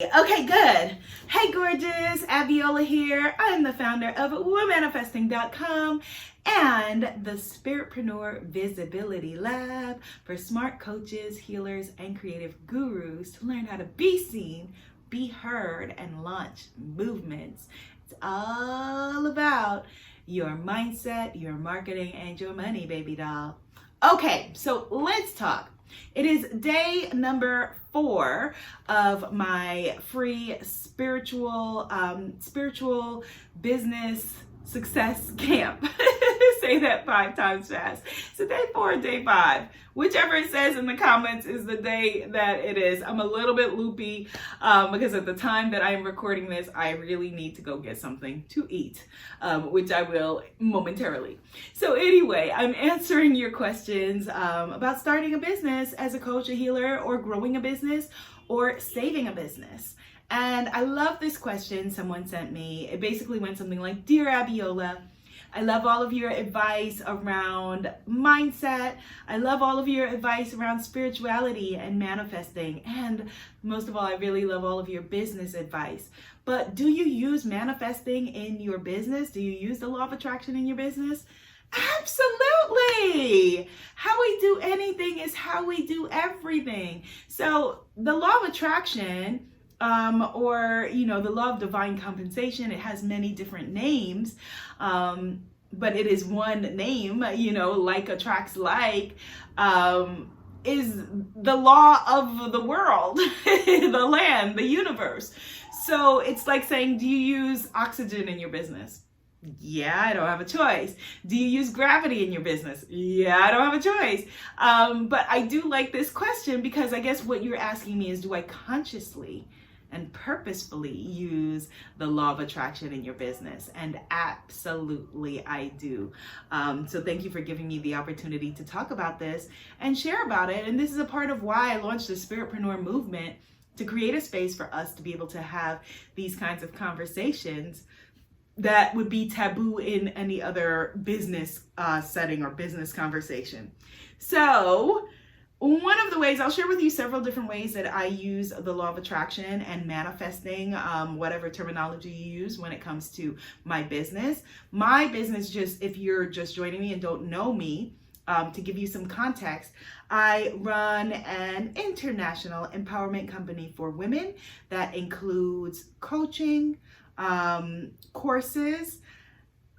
Okay, good. Hey, gorgeous. Abiola here. I'm the founder of womanifesting.com and the Spiritpreneur Visibility Lab for smart coaches, healers, and creative gurus to learn how to be seen, be heard, and launch movements. It's all about your mindset, your marketing, and your money, baby doll. Okay, so let's talk. It is day number 4 of my free spiritual business success camp. Say that 5 times fast. So day 4 or day 5, whichever it says in the comments is the day that it is. I'm a little bit loopy because at the time that I am recording this, I really need to go get something to eat, which I will momentarily. So anyway, I'm answering your questions about starting a business as a coach, a healer, or growing a business, or saving a business. And I love this question someone sent me. It basically went something like, "Dear Abiola, I love all of your advice around mindset. I love all of your advice around spirituality and manifesting. And most of all, I really love all of your business advice. But do you use manifesting in your business? Do you use the law of attraction in your business?" Absolutely. How we do anything is how we do everything. So the law of attraction, or the law of divine compensation, it has many different names, but it is one name, like attracts like, is the law of the world, the land, the universe. So it's like saying, do you use oxygen in your business? Yeah, I don't have a choice. Do you use gravity in your business? Yeah, I don't have a choice. But I do like this question because I guess what you're asking me is, do I consciously and purposefully use the law of attraction in your business? And absolutely I do. So thank you for giving me the opportunity to talk about this and share about it. And this is a part of why I launched the Spiritpreneur movement, to create a space for us to be able to have these kinds of conversations that would be taboo in any other business setting or business conversation. So one of the ways, I'll share with you several different ways that I use the law of attraction and manifesting, whatever terminology you use when it comes to my business. My business, just if you're just joining me and don't know me, to give you some context, I run an international empowerment company for women that includes coaching, courses,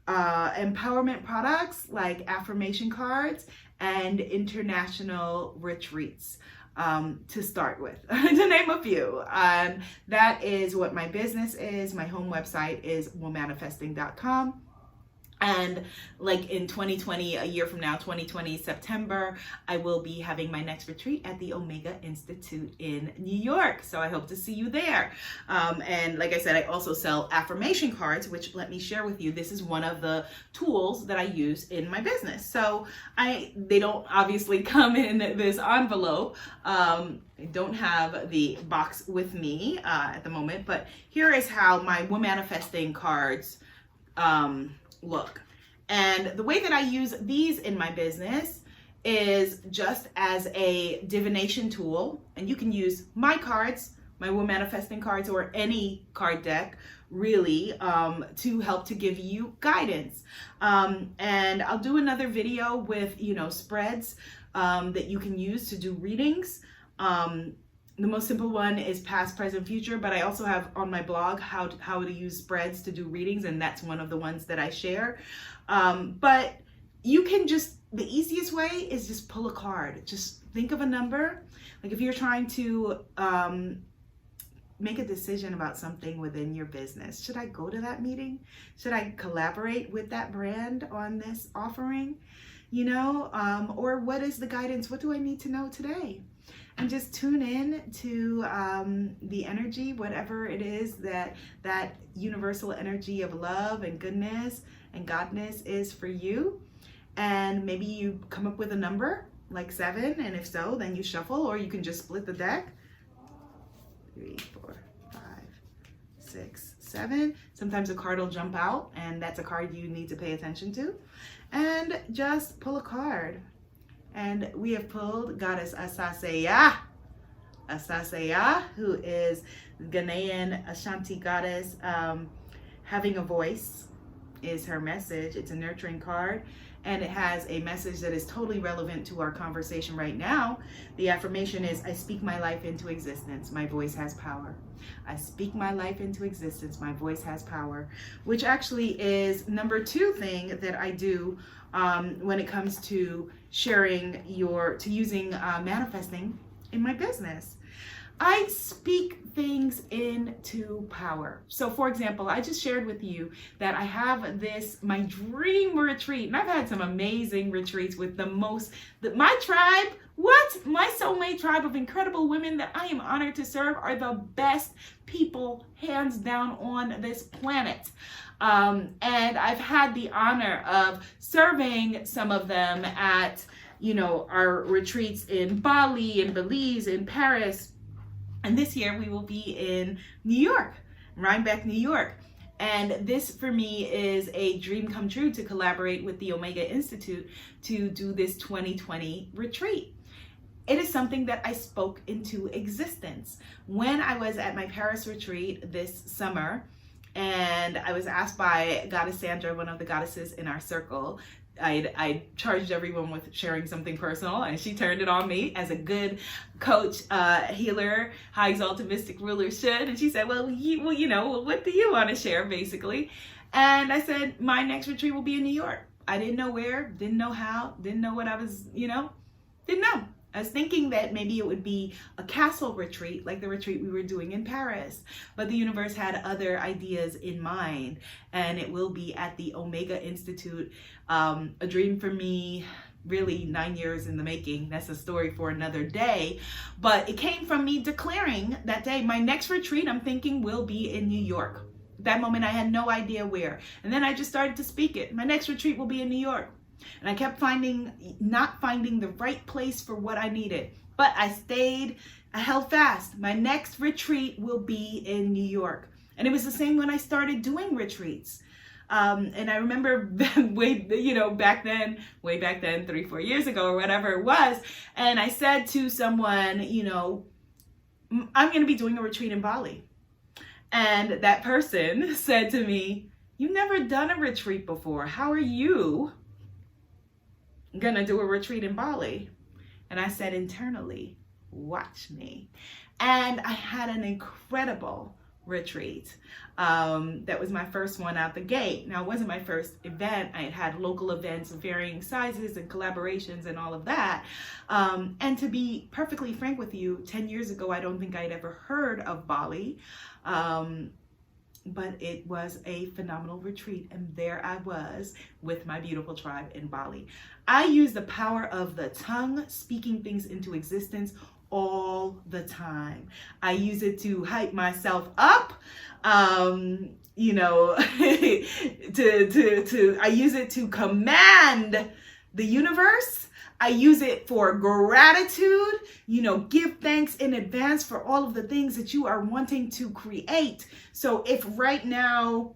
empowerment products like Affirmation Cards, and international retreats, to start with, to name a few. That is what my business is. My home website is womanifesting.com. And like in 2020, a year from now, 2020, September, I will be having my next retreat at the Omega Institute in New York. So I hope to see you there. And like I said, I also sell affirmation cards, which, let me share with you, this is one of the tools that I use in my business. So they don't obviously come in this envelope. I don't have the box with me at the moment, but here is how my Womanifesting cards look. And the way that I use these in my business is just as a divination tool. And you can use my cards, my Womanifesting cards, or any card deck really, to help to give you guidance. And I'll do another video with, spreads that you can use to do readings. The most simple one is past, present, future, but I also have on my blog how to use spreads to do readings, and that's one of the ones that I share. But you can the easiest way is just pull a card. Just think of a number. Like if you're trying to make a decision about something within your business. Should I go to that meeting? Should I collaborate with that brand on this offering? Or what is the guidance? What do I need to know today? And just tune in to the energy, whatever it is that universal energy of love and goodness and godness is for you. And maybe you come up with a number like 7, and if so, then you shuffle, or you can just split the deck. 3, 4, 5, 6, 7. Sometimes a card will jump out, and that's a card you need to pay attention to. And just pull a card. And we have pulled Goddess Asaseya, Asasea, who is Ghanaian Ashanti goddess. Having a voice is her message. It's a nurturing card, and it has a message that is totally relevant to our conversation right now. The affirmation is, I speak my life into existence. My voice has power. I speak my life into existence. My voice has power, which actually is number 2 thing that I do when it comes to sharing using manifesting in my business. I speak things into power. So for example, I just shared with you that I have my dream retreat, and I've had some amazing retreats with my tribe, my soulmate tribe of incredible women that I am honored to serve are the best people, hands down, on this planet. And I've had the honor of serving some of them at, our retreats in Bali, in Belize, in Paris. And this year we will be in New York, Rhinebeck, New York. And this for me is a dream come true to collaborate with the Omega Institute to do this 2020 retreat. It is something that I spoke into existence. When I was at my Paris retreat this summer, and I was asked by Goddess Sandra, one of the goddesses in our circle, I charged everyone with sharing something personal, and she turned it on me as a good coach, healer, high exalted mystic ruler should. And she said, well, what do you want to share, basically? And I said, my next retreat will be in New York. I didn't know where, didn't know how, didn't know what I was, didn't know. I was thinking that maybe it would be a castle retreat, like the retreat we were doing in Paris. But the universe had other ideas in mind, and it will be at the Omega Institute. A dream for me, really 9 years in the making. That's a story for another day. But it came from me declaring that day, my next retreat, I'm thinking, will be in New York. At that moment, I had no idea where. And then I just started to speak it. My next retreat will be in New York. And I kept not finding the right place for what I needed. But I held fast. My next retreat will be in New York. And it was the same when I started doing retreats. And I remember way back then, 3-4 years ago or whatever it was. And I said to someone, I'm going to be doing a retreat in Bali. And that person said to me, you've never done a retreat before. How are you gonna do a retreat in Bali? And I said internally, watch me. And I had an incredible retreat. That was my first one out the gate. Now, it wasn't my first event. I had local events of varying sizes and collaborations and all of that. And to be perfectly frank with you, 10 years ago, I don't think I'd ever heard of Bali. But it was a phenomenal retreat, and there I was with my beautiful tribe in Bali. I use the power of the tongue, speaking things into existence all the time. I use it to hype myself up, I use it to command the universe. I use it for gratitude, give thanks in advance for all of the things that you are wanting to create. So if right now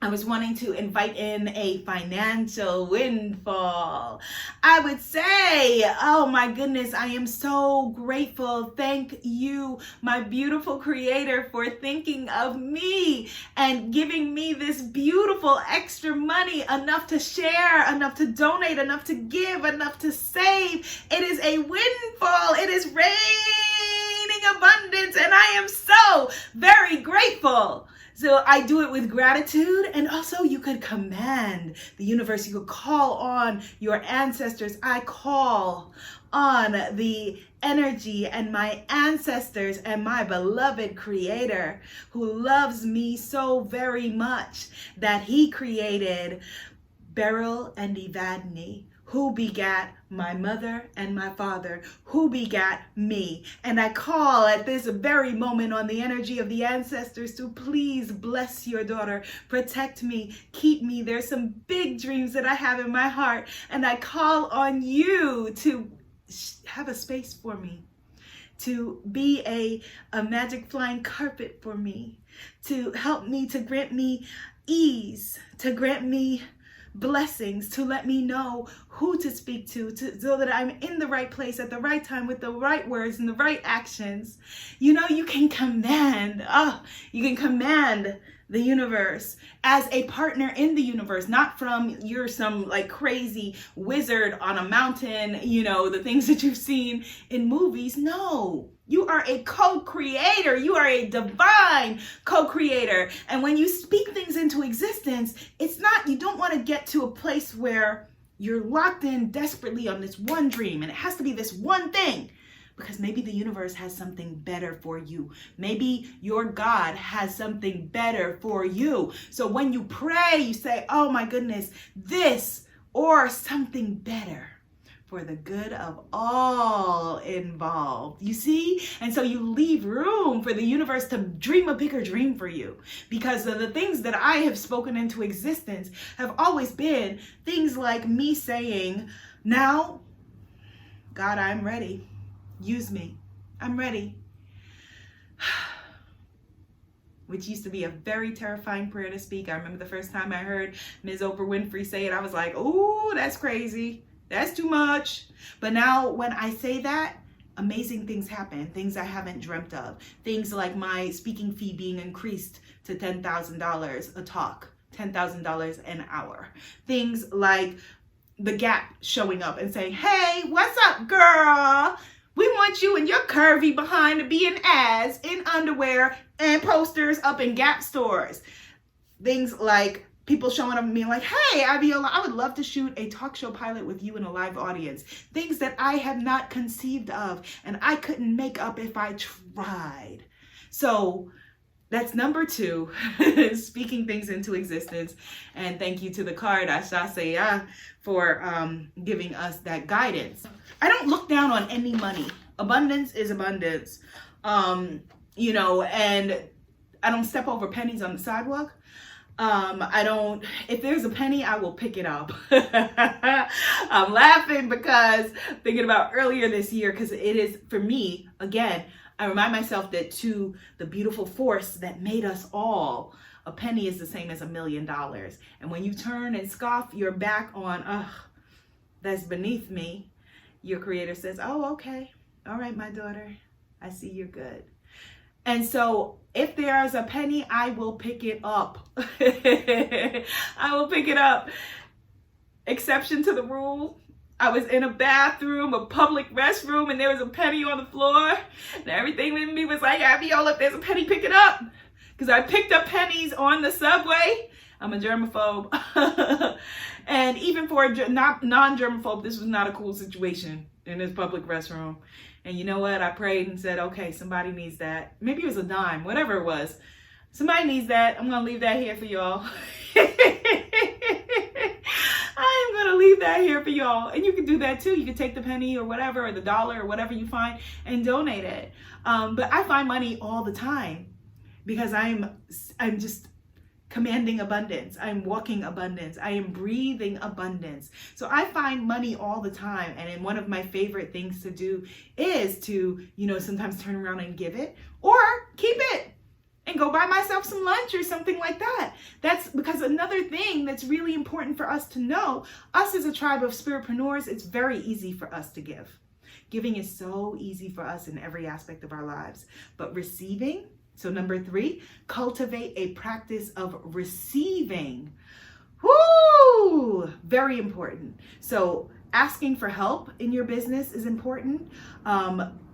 I was wanting to invite in a financial windfall, I would say, oh my goodness, I am so grateful. Thank you, my beautiful creator, for thinking of me and giving me this beautiful extra money, enough to share, enough to donate, enough to give, enough to save. It is a windfall. It is raining abundance, and I am so very grateful. So I do it with gratitude, and also you could command the universe. You could call on your ancestors. I call on the energy and my ancestors and my beloved creator who loves me so very much that he created Beryl and Evadne, who begat my mother and my father, who begat me. And I call at this very moment on the energy of the ancestors to please bless your daughter, protect me, keep me. There's some big dreams that I have in my heart, and I call on you to have a space for me, to be a magic flying carpet for me, to help me, to grant me ease, to grant me blessings to let me know who to speak to so that I'm in the right place at the right time with the right words and the right actions. You know, you can command the universe as a partner in the universe, not from you're some like crazy wizard on a mountain, you know, the things that you've seen in movies. No, you are a co-creator. You are a divine co-creator. And when you speak things into existence, it's not, you don't want to get to a place where you're locked in desperately on this one dream and it has to be this one thing. Because maybe the universe has something better for you. Maybe your God has something better for you. So when you pray, you say, oh my goodness, this or something better for the good of all involved. You see? And so you leave room for the universe to dream a bigger dream for you. Because of the things that I have spoken into existence have always been things like me saying, now, God, I'm ready. Use me. I'm ready. Which used to be a very terrifying prayer to speak. I remember the first time I heard Ms. Oprah Winfrey say it, I was like, oh, that's crazy. That's too much. But now when I say that, amazing things happen. Things I haven't dreamt of. Things like my speaking fee being increased to $10,000 a talk, $10,000 an hour. Things like the Gap showing up and saying, hey, what's up, girl? We want you and your curvy behind to be in ads, in underwear, and posters up in Gap stores. Things like people showing up and being like, hey, Abiola, I would love to shoot a talk show pilot with you in a live audience. Things that I have not conceived of and I couldn't make up if I tried. So that's number 2, speaking things into existence. And thank you to the card, Ashasaya, for giving us that guidance. I don't look down on any money. Abundance is abundance. You know, and I don't step over pennies on the sidewalk. If there's a penny, I will pick it up. I'm laughing because thinking about earlier this year, because it is, for me, again, I remind myself that to the beautiful force that made us all, a penny is the same as $1 million. And when you turn and scoff your back on, that's beneath me, your creator says, oh, okay. All right, my daughter, I see you're good. And so if there is a penny, I will pick it up. I will pick it up. Exception to the rule. I was in a bathroom, a public restroom, and there was a penny on the floor. And everything in me was like, Abiola, if there's a penny, pick it up. Because I picked up pennies on the subway. I'm a germaphobe. And even for a non-germaphobe, this was not a cool situation in this public restroom. And you know what? I prayed and said, okay, somebody needs that. Maybe it was a dime, whatever it was. Somebody needs that. I'm going to leave that here for y'all. I'm going to leave that here for y'all. And you can do that too. You can take the penny or whatever, or the dollar or whatever you find and donate it. But I find money all the time because I'm just commanding abundance. I'm walking abundance. I am breathing abundance. So I find money all the time. And then one of my favorite things to do is to, sometimes turn around and give it or keep it and go buy myself some lunch or something like that. That's because another thing that's really important for us to know, us as a tribe of spiritpreneurs, it's very easy for us to give. Giving is so easy for us in every aspect of our lives. But receiving, so number 3, cultivate a practice of receiving. Woo! Very important. So asking for help in your business is important.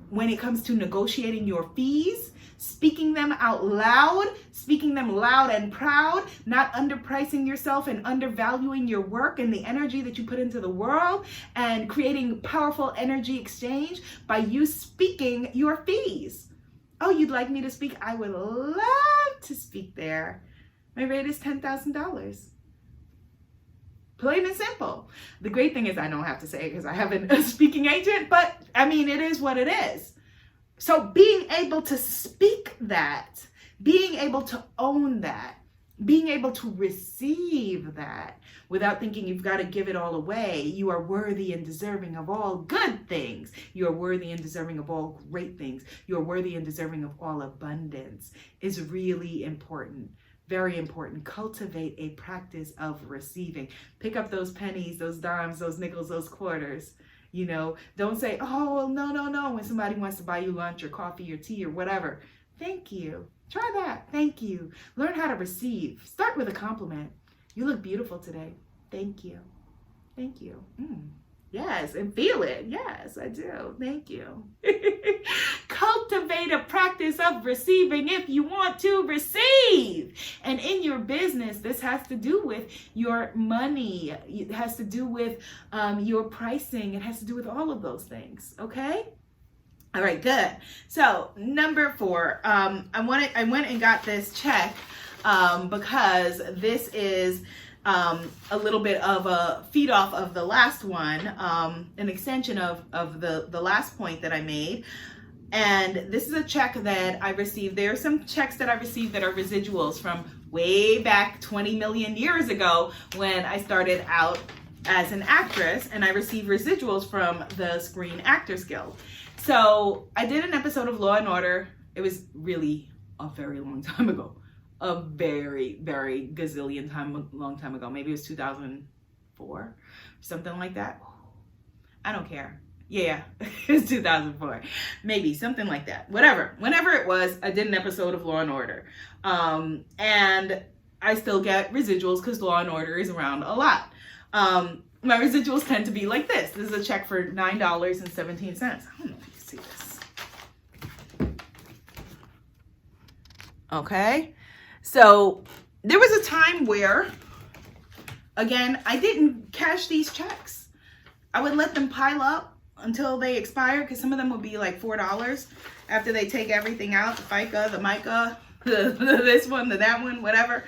When it comes to negotiating your fees, speaking them out loud, speaking them loud and proud, not underpricing yourself and undervaluing your work and the energy that you put into the world, and creating powerful energy exchange by you speaking your fees. Oh, you'd like me to speak? I would love to speak there. My rate is $10,000. Plain and simple. The great thing is I don't have to say it because I have a speaking agent, but I mean, it is what it is. So being able to speak that, being able to own that, being able to receive that without thinking you've got to give it all away. You are worthy and deserving of all good things. You are worthy and deserving of all great things. You are worthy and deserving of all abundance is really important. Very important. Cultivate a practice of receiving. Pick up those pennies, those dimes, those nickels, those quarters. Don't say, oh, well, no, when somebody wants to buy you lunch or coffee or tea or whatever. Thank you. Try that. Thank you. Learn how to receive. Start with a compliment. You look beautiful today. Thank you. Thank you. Yes, and feel it. Yes, I do. Thank you. Cultivate a practice of receiving if you want to receive. And in your business, this has to do with your money. It has to do with your pricing. It has to do with all of those things. Okay? All right, good. So number 4, I went and got this check because this is a little bit of a feed off of the last one, an extension of the last point that I made. And this is a check that I received. There are some checks that I received that are residuals from way back 20 million years ago when I started out as an actress, and I received residuals from the Screen Actors Guild. So I did an episode of Law and Order. It was really a very long time ago. A very, very gazillion long time ago. Maybe it was 2004, something like that. I don't care. Yeah, it was 2004. Maybe, something like that. Whatever. Whenever it was, I did an episode of Law and Order. And I still get residuals because Law and Order is around a lot. My residuals tend to be like this. This is a check for $9.17. I don't know if you can see this. Okay. So there was a time where, again, I didn't cash these checks. I would let them pile up until they expired, because some of them would be like $4 after they take everything out, the FICA, the MICA, this one, that one, whatever.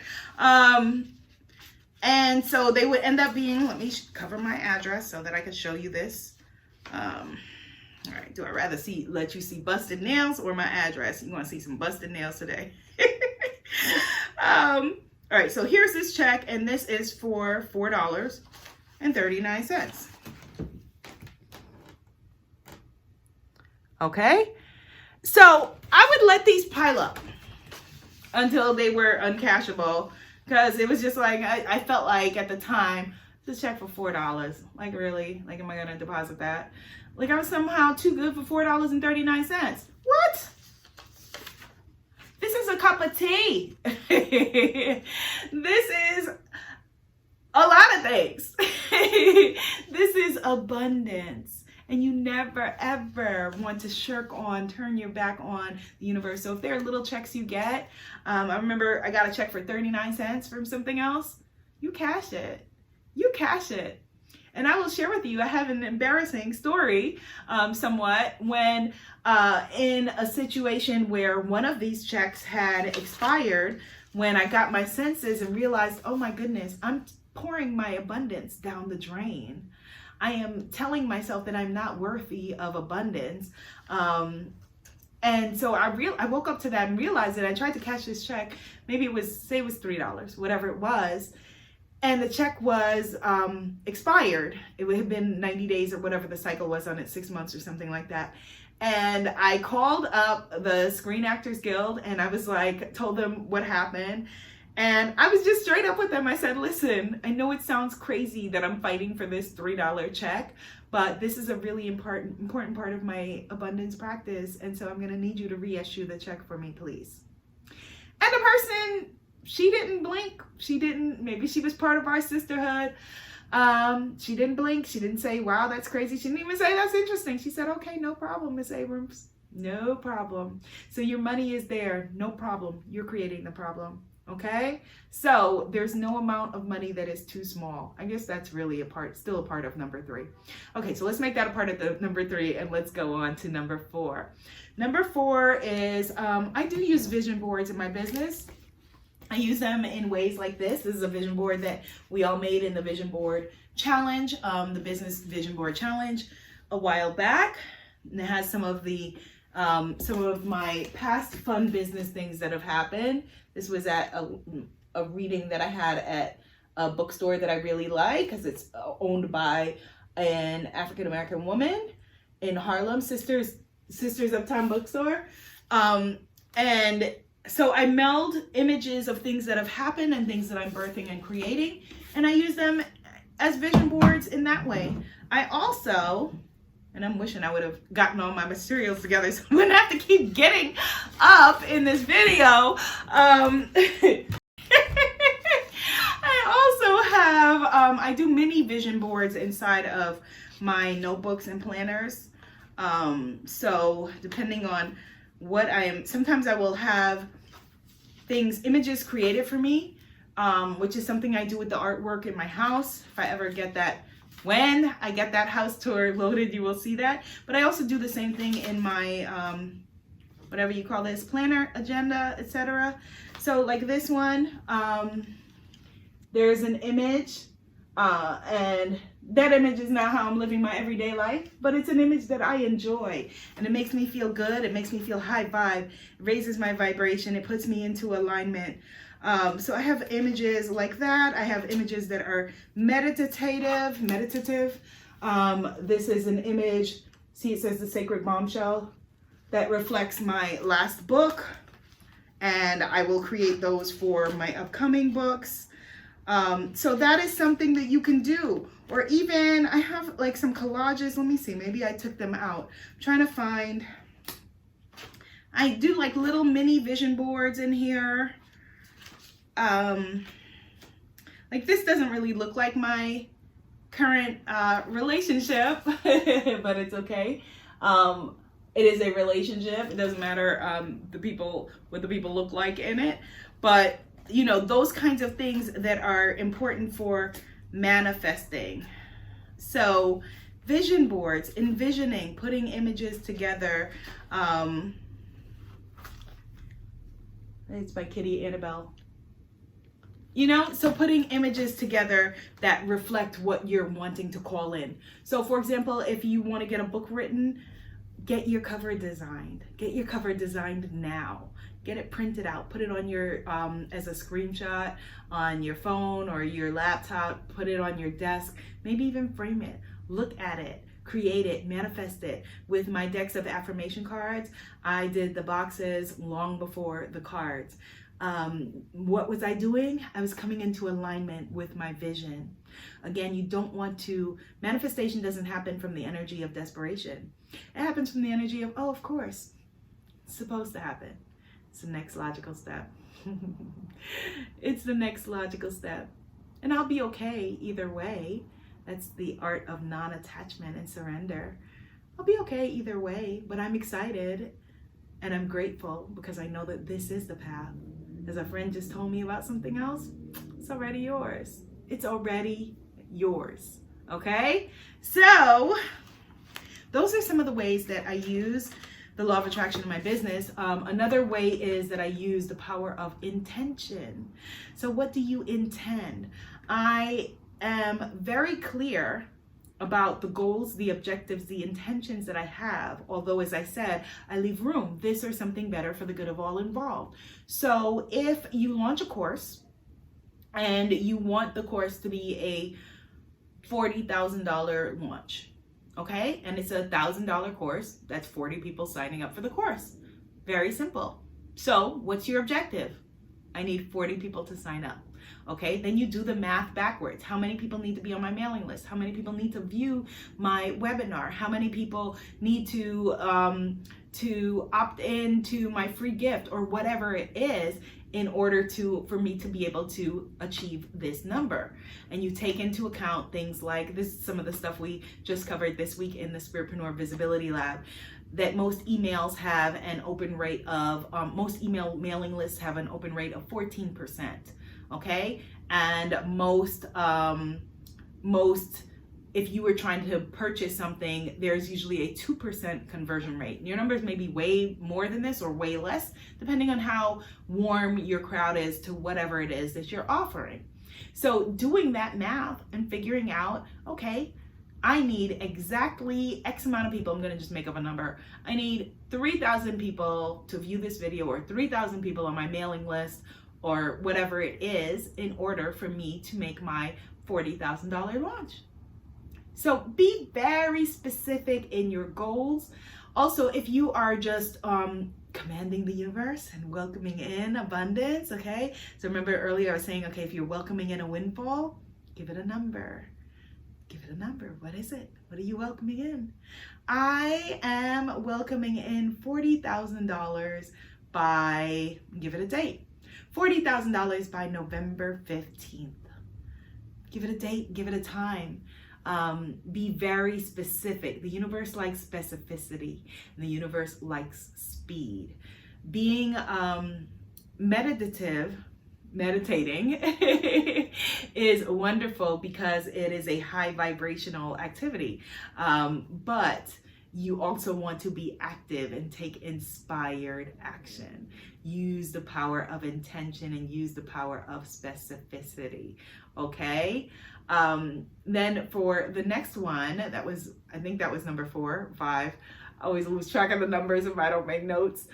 And so they would end up being, let me cover my address so that I can show you this. All right, do I rather let you see busted nails or my address? You want to see some busted nails today? All right, so here's this check, and this is for $4.39. Okay, so I would let these pile up until they were uncashable, because it was just like, I felt like at the time, this check for $4, like really? Like, am I gonna deposit that? Like, I was somehow too good for $4.39. What? This is a cup of tea. This is a lot of things. This is abundance. And you never, ever want to turn your back on the universe. So if there are little checks you get, I remember I got a check for 39 cents from something else. You cash it. You cash it. And I will share with you, I have an embarrassing story somewhat when in a situation where one of these checks had expired, when I got my senses and realized, oh my goodness, I'm pouring my abundance down the drain. I am telling myself that I'm not worthy of abundance. And so I woke up to that and realized that I tried to cash this check. Maybe it was, say it was $3, whatever it was. And the check was expired. It would have been 90 days or whatever the cycle was on it, 6 months or something like that. And I called up the Screen Actors Guild and I was like, told them what happened. And I was just straight up with them. I said, listen, I know it sounds crazy that I'm fighting for this $3 check, but this is a really important part of my abundance practice. And so I'm going to need you to reissue the check for me, please. And the person, she didn't blink. Maybe she was part of our sisterhood. She didn't blink. She didn't say, wow, that's crazy. She didn't even say, that's interesting. She said, okay, no problem, Miss Abrams. No problem. So your money is there. No problem. You're creating the problem. Okay, so there's no amount of money that is too small. I guess that's really still a part of number 3. Okay, so let's make that a part of the number 3 and let's go on to number 4. Number 4 is I do use vision boards in my business. I use them in ways like this. This is a vision board that we all made in the Vision Board Challenge, the Business Vision Board Challenge a while back. And it has some of my past fun business things that have happened. This was at a reading that I had at a bookstore that I really like, because it's owned by an African-American woman in Harlem, Sisters Uptown Bookstore. And So I meld images of things that have happened and things that I'm birthing and creating, and I use them as vision boards in that way. I also, and I'm wishing I would have gotten all my materials together so I wouldn't have to keep getting up in this video. I also have, I do mini vision boards inside of my notebooks and planners. So depending on what sometimes I will have images created for me, which is something I do with the artwork in my house. If I ever get that, when I get that house tour loaded, you will see that. But I also do the same thing in my, whatever you call this, planner, agenda, etc. So like this one, there's an image, and that image is not how I'm living my everyday life, but it's an image that I enjoy, and it makes me feel good. It makes me feel high vibe, it raises my vibration, it puts me into alignment. So I have images like that. I have images that are meditative. This is an image, see it says the Sacred Bombshell, that reflects my last book, and I will create those for my upcoming books. So that is something that you can do. Or even I have like some collages. Let me see, maybe I took them out. I'm trying to find, I do like little mini vision boards in here. Like this doesn't really look like my current relationship, but it's okay. It is a relationship. It doesn't matter what the people look like in it. But you know, those kinds of things that are important for manifesting. So vision boards, envisioning, putting images together. It's by Kitty Annabelle. You know, so putting images together that reflect what you're wanting to call in. So for example, if you want to get a book written, get your cover designed. Get your cover designed now. Get it printed out, put it on your, as a screenshot on your phone or your laptop, put it on your desk, maybe even frame it, look at it, create it, manifest it. With my decks of affirmation cards, I did the boxes long before the cards. What was I doing? I was coming into alignment with my vision. Again, you don't want to, manifestation doesn't happen from the energy of desperation. It happens from the energy of, oh, of course, it's supposed to happen. It's the next logical step. It's the next logical step. And I'll be okay either way. That's the art of non-attachment and surrender. I'll be okay either way, but I'm excited and I'm grateful because I know that this is the path. As a friend just told me about something else, it's already yours. It's already yours, okay? So those are some of the ways that I use the law of attraction in my business. Another way is that I use the power of intention. So what do you intend? I am very clear about the goals, the objectives, the intentions that I have. Although, as I said, I leave room, this or something better for the good of all involved. So if you launch a course and you want the course to be a $40,000 launch, okay? And it's a $1,000 course, that's 40 people signing up for the course. Very simple. So what's your objective? I need 40 people to sign up. Okay, then you do the math backwards. How many people need to be on my mailing list? How many people need to view my webinar? How many people need to opt in to my free gift or whatever it is in order for me to be able to achieve this number? And you take into account things like this, some of the stuff we just covered this week in the Spiritpreneur Visibility Lab, that most emails have an open rate of, most email mailing lists have an open rate of 14%. Okay, and most, if you were trying to purchase something, there's usually a 2% conversion rate. Your numbers may be way more than this or way less, depending on how warm your crowd is to whatever it is that you're offering. So doing that math and figuring out, okay, I need exactly X amount of people. I'm going to just make up a number. I need 3,000 people to view this video, or 3,000 people on my mailing list, or whatever it is, in order for me to make my $40,000 launch. So be very specific in your goals. Also, if you are just commanding the universe and welcoming in abundance, okay? So remember earlier I was saying, okay, if you're welcoming in a windfall, give it a number. Give it a number. What is it? What are you welcoming in? I am welcoming in $40,000 by, give it a date, $40,000 by November 15th. Give it a date, give it a time. Be very specific. The universe likes specificity, and the universe likes speed. Being meditating is wonderful because it is a high vibrational activity. But you also want to be active and take inspired action. Use the power of intention and use the power of specificity. Okay? Then for the next one, I think that was number 4, 5. I always lose track of the numbers if I don't make notes.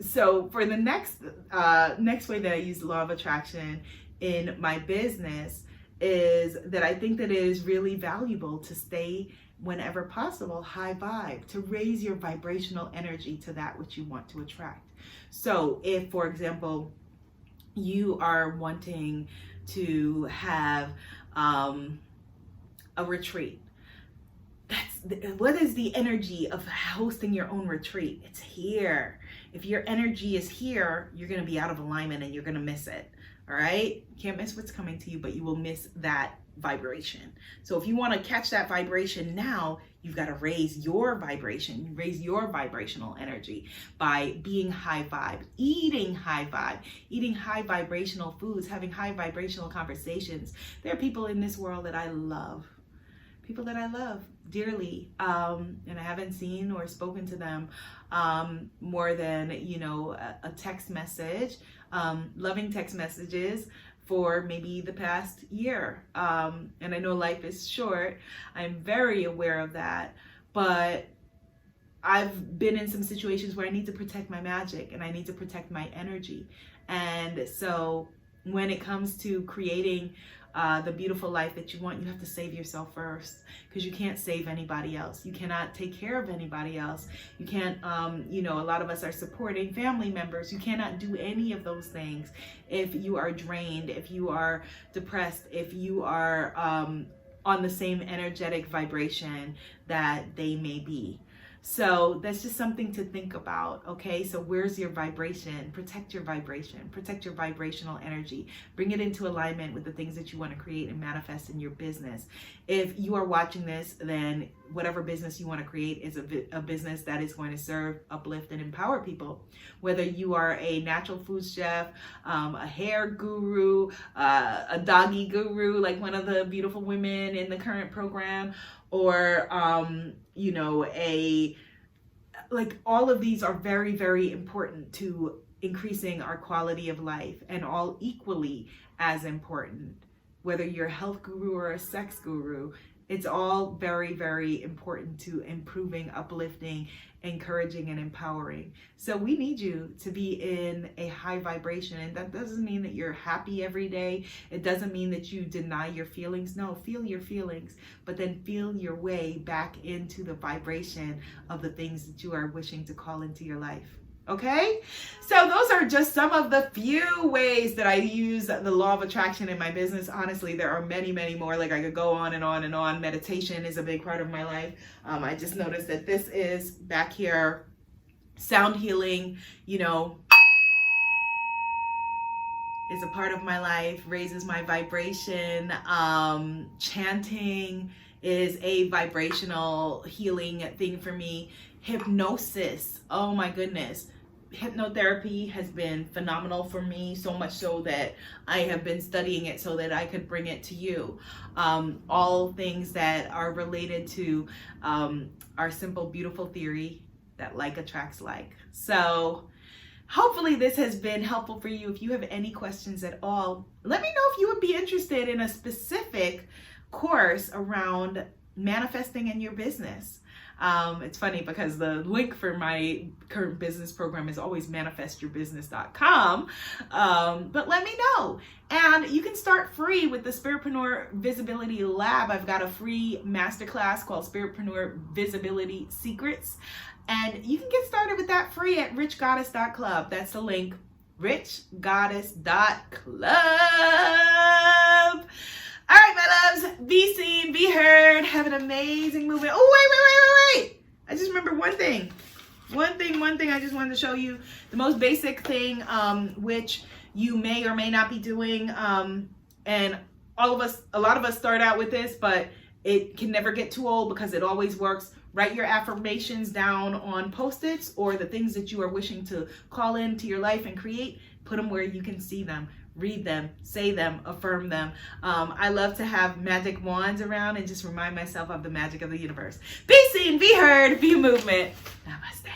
So for the next way that I use the law of attraction in my business is that I think that it is really valuable to stay, whenever possible, high vibe, to raise your vibrational energy to that which you want to attract. So if, for example, you are wanting to have a retreat, what is the energy of hosting your own retreat? It's here. If your energy is here, you're going to be out of alignment and you're going to miss it. All right? You can't miss what's coming to you, but you will miss that vibration. So if you want to catch that vibration now, you've got to raise your vibration, raise your vibrational energy by being high vibe, eating high vibrational foods, having high vibrational conversations. There are people in this world that I love. People that I love dearly, and I haven't seen or spoken to them more than, a text message, loving text messages for maybe the past year. And I know life is short. I'm very aware of that, but I've been in some situations where I need to protect my magic and I need to protect my energy. And so when it comes to creating the beautiful life that you want, you have to save yourself first, because you can't save anybody else. You cannot take care of anybody else. You can't, a lot of us are supporting family members. You cannot do any of those things if you are drained, if you are depressed, if you are on the same energetic vibration that they may be. So that's just something to think about, okay? So where's your vibration? Protect your vibration. Protect your vibrational energy. Bring it into alignment with the things that you want to create and manifest in your business. If you are watching this, then whatever business you want to create is a business that is going to serve, uplift, and empower people. Whether you are a natural food chef, a hair guru, a doggy guru, like one of the beautiful women in the current program, or all of these are very, very important to increasing our quality of life, and all equally as important. Whether you're a health guru or a sex guru, it's all very, very important to improving, uplifting, encouraging, and empowering. So we need you to be in a high vibration. And that doesn't mean that you're happy every day. It doesn't mean that you deny your feelings. No, feel your feelings, but then feel your way back into the vibration of the things that you are wishing to call into your life. Okay, so those are just some of the few ways that I use the law of attraction in my business. Honestly, there are many, many more. Like, I could go on and on and on. Meditation is a big part of my life. I just noticed that this is back here, sound healing, is a part of my life, raises my vibration. Chanting is a vibrational healing thing for me. Hypnosis, oh my goodness. Hypnotherapy has been phenomenal for me, so much so that I have been studying it so that I could bring it to you. All things that are related to our simple, beautiful theory that like attracts like. So hopefully this has been helpful for you. If you have any questions at all, let me know if you would be interested in a specific course around manifesting in your business. It's funny because the link for my current business program is always manifestyourbusiness.com. But let me know. And you can start free with the Spiritpreneur Visibility Lab. I've got a free masterclass called Spiritpreneur Visibility Secrets. And you can get started with that free at richgoddess.club. That's the link, richgoddess.club. All right, my loves, be seen, be heard, have an amazing movement. Oh, wait. I just remembered one thing. One thing I just wanted to show you. The most basic thing, which you may or may not be doing. And a lot of us start out with this, but it can never get too old because it always works. Write your affirmations down on Post-its or the things that you are wishing to call into your life and create. Put them where you can see them. Read them, say them, affirm them. I love to have magic wands around and just remind myself of the magic of the universe. Be seen, be heard, be a movement. Namaste.